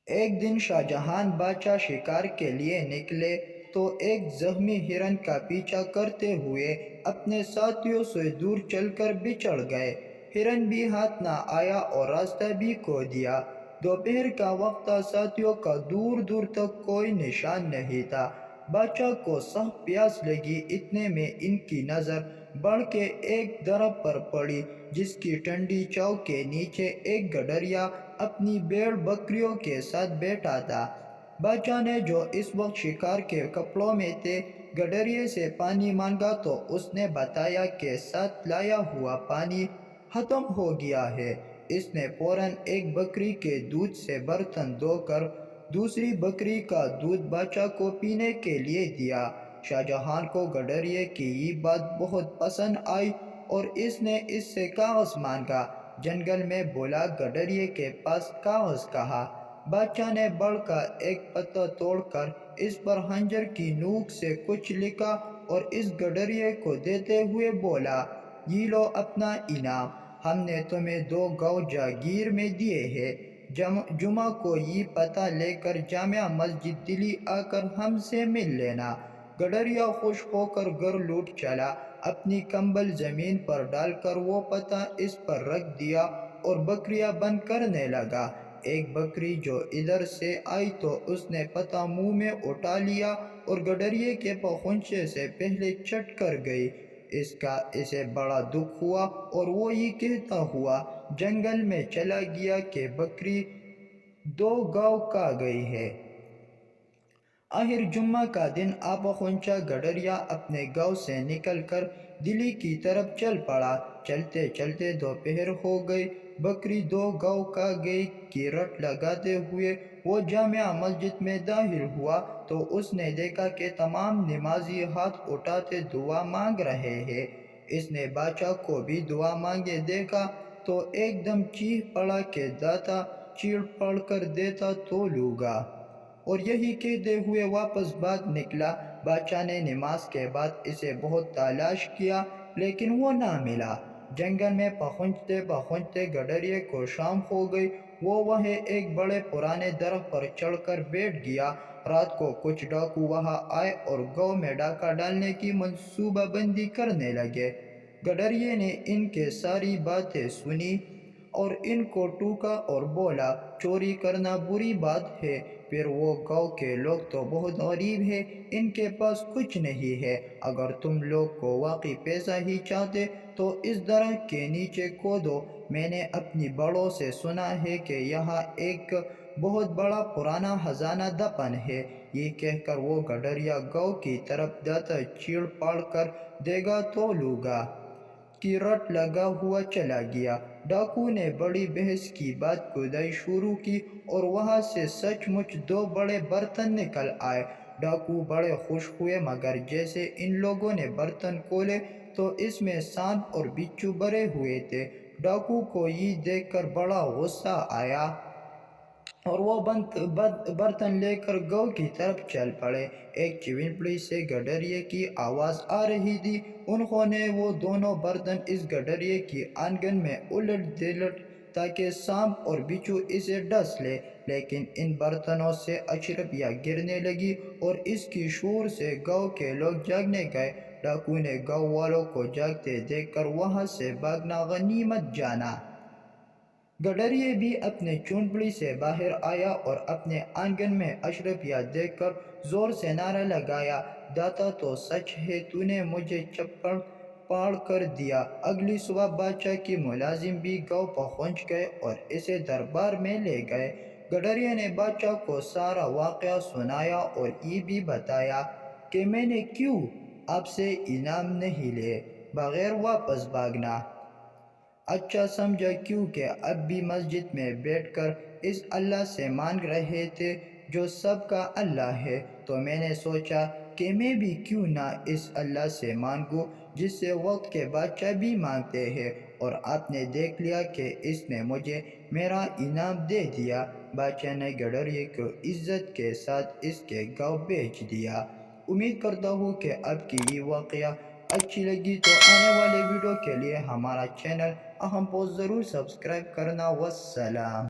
ایک دن شاہجہان بادشاہ شکار کے لیے نکلے تو ایک زخمی ہرن کا پیچھا کرتے ہوئے اپنے ساتھیوں سے دور چل کر بچڑ گئے۔ ہرن بھی ہاتھ نہ آیا اور راستہ بھی کھو دیا۔ دوپہر کا وقت تھا، ساتھیوں کا دور دور تک کوئی نشان نہیں تھا۔ بادشاہ کو سخت پیاس لگی، اتنے میں ان کی نظر بڑھ کے ایک درخت پر پڑی جس کی ٹھنڈی چھاؤں کے نیچے ایک گڈریا اپنی بھیڑ بکریوں کے ساتھ بیٹھا تھا۔ بادشاہ نے جو اس وقت شکار کے کپڑوں میں تھے، گڈریے سے پانی مانگا تو اس نے بتایا کہ ساتھ لایا ہوا پانی ختم ہو گیا ہے۔ اس نے فوراً ایک بکری کے دودھ سے برتن دھو کر دوسری بکری کا دودھ بادشاہ کو پینے کے لیے دیا۔ شاہجہان کو گڈریے کی یہ بات بہت پسند آئی اور اس نے اس سے کاغذ مانگا۔ جنگل میں بولا، گڈریے کے پاس کاغذ کہاں؟ بادشاہ نے بڑھ کر ایک پتا توڑ کر اس پر خنجر کی نوک سے کچھ لکھا اور اس گڈریے کو دیتے ہوئے بولا، یہ لو اپنا انعام، ہم نے تمہیں 2 گاؤں جاگیر میں دیے ہیں۔ جمعہ کو یہ پتہ لے کر جامع مسجد دلی آ کر ہم سے مل لینا۔ گڈریا خوش ہو کر گھر لوٹ چلا۔ اپنی کمبل زمین پر ڈال کر وہ پتہ اس پر رکھ دیا اور بکریاں بند کرنے لگا۔ ایک بکری جو ادھر سے آئی تو اس نے پتہ منہ میں اٹھا لیا اور گڈریے کے پہنچنے سے پہلے چٹ کر گئی۔ اسے بڑا دکھ ہوا اور وہ یہ کہتا ہوا جنگل میں چلا گیا کہ بکری 2 گاؤں کھا گئی ہے۔ آخر جمعہ کا دن آ پہنچا۔ گڈریا اپنے گاؤں سے نکل کر دلی کی طرف چل پڑا۔ چلتے چلتے دوپہر ہو گئی۔ بکری 2 گاؤں کھا گئی کی رٹ لگاتے ہوئے وہ جامع مسجد میں داخل ہوا تو اس نے دیکھا کہ تمام نمازی ہاتھ اٹھاتے دعا مانگ رہے ہیں۔ اس نے بادشاہ کو بھی دعا مانگے دیکھا تو ایک دم چیخ پڑا کہ داتا، چیڑ پڑ کر دیتا تو لوں گا، اور یہی کہتے ہوئے واپس بھاگ نکلا۔ بادشاہ نے نماز کے بعد اسے بہت تلاش کیا لیکن وہ نہ ملا۔ جنگل میں پہنچتے پہنچتے گڈریے کو شام ہو گئی۔ وہ وہیں ایک بڑے پرانے درخت پر چڑھ کر بیٹھ گیا۔ رات کو کچھ ڈاکو وہاں آئے اور گاؤں میں ڈاکہ ڈالنے کی منصوبہ بندی کرنے لگے۔ گڈریے نے ان کی ساری باتیں سنی اور ان کو ٹوکا اور بولا، چوری کرنا بری بات ہے، پھر وہ گاؤں کے لوگ تو بہت غریب ہیں، ان کے پاس کچھ نہیں ہے۔ اگر تم لوگ کو واقعی پیسہ ہی چاہتے تو اس درخت کے نیچے کھودو، میں نے اپنی بڑوں سے سنا ہے کہ یہاں ایک بہت بڑا پرانا خزانہ دفن ہے۔ یہ کہہ کر وہ گڈریا گاؤں کی طرف داتا، چیڑ پاڑ کر دے گا تو لوں گا کی رٹ لگا ہوا چلا گیا۔ ڈاکو نے بڑی بحث کی بعد کھدائی شروع کی اور وہاں سے سچ مچ 2 بڑے برتن نکل آئے۔ ڈاکو بڑے خوش ہوئے، مگر جیسے ان لوگوں نے برتن کھولے تو اس میں سانپ اور بچھو بھرے ہوئے تھے۔ ڈاکو کو یہ دیکھ کر بڑا غصہ آیا اور وہ برتن لے کر گاؤں کی طرف چل پڑے۔ ایک چونپڑی سے گڈریے کی آواز آ رہی تھی۔ انہوں نے وہ دونوں برتن اس گڈریے کی آنگن میں الٹ دلٹ تاکہ سانپ اور بچھو اسے ڈس لے، لیکن ان برتنوں سے اشرفیاں گرنے لگی اور اس کی شور سے گاؤں کے لوگ جاگنے گئے۔ ڈاکو نے گاؤں والوں کو جاگتے دیکھ کر وہاں سے بھاگنا غنیمت جانا۔ گڈریے بھی اپنے چونپڑی سے باہر آیا اور اپنے آنگن میں اشرفیاں دیکھ کر زور سے نعرہ لگایا، داتا تو سچ ہے، تو نے مجھے چپڑ پاڑ کر دیا۔ اگلی صبح بادشاہ کے ملازم بھی گاؤں پہنچ گئے اور اسے دربار میں لے گئے۔ گڈریے نے بادشاہ کو سارا واقعہ سنایا اور یہ بھی بتایا کہ میں نے کیوں آپ سے انعام نہیں لے بغیر واپس بھاگنا اچھا سمجھا، کیونکہ اب بھی مسجد میں بیٹھ کر اس اللہ سے مانگ رہے تھے جو سب کا اللہ ہے، تو میں نے سوچا کہ میں بھی کیوں نہ اس اللہ سے مانگوں جس سے وقت کے بادشاہ بھی مانگتے ہیں، اور آپ نے دیکھ لیا کہ اس نے مجھے میرا انعام دے دیا۔ بادشاہ نے گڈریے کو عزت کے ساتھ اس کے گاؤں بھیج دیا۔ امید کرتا ہوں کہ آپ کی یہ واقعہ اچھی لگی، تو آنے والے ویڈیو کے لیے ہمارا چینل اہم پوسٹ ضرور سبسکرائب کرنا۔ والسلام۔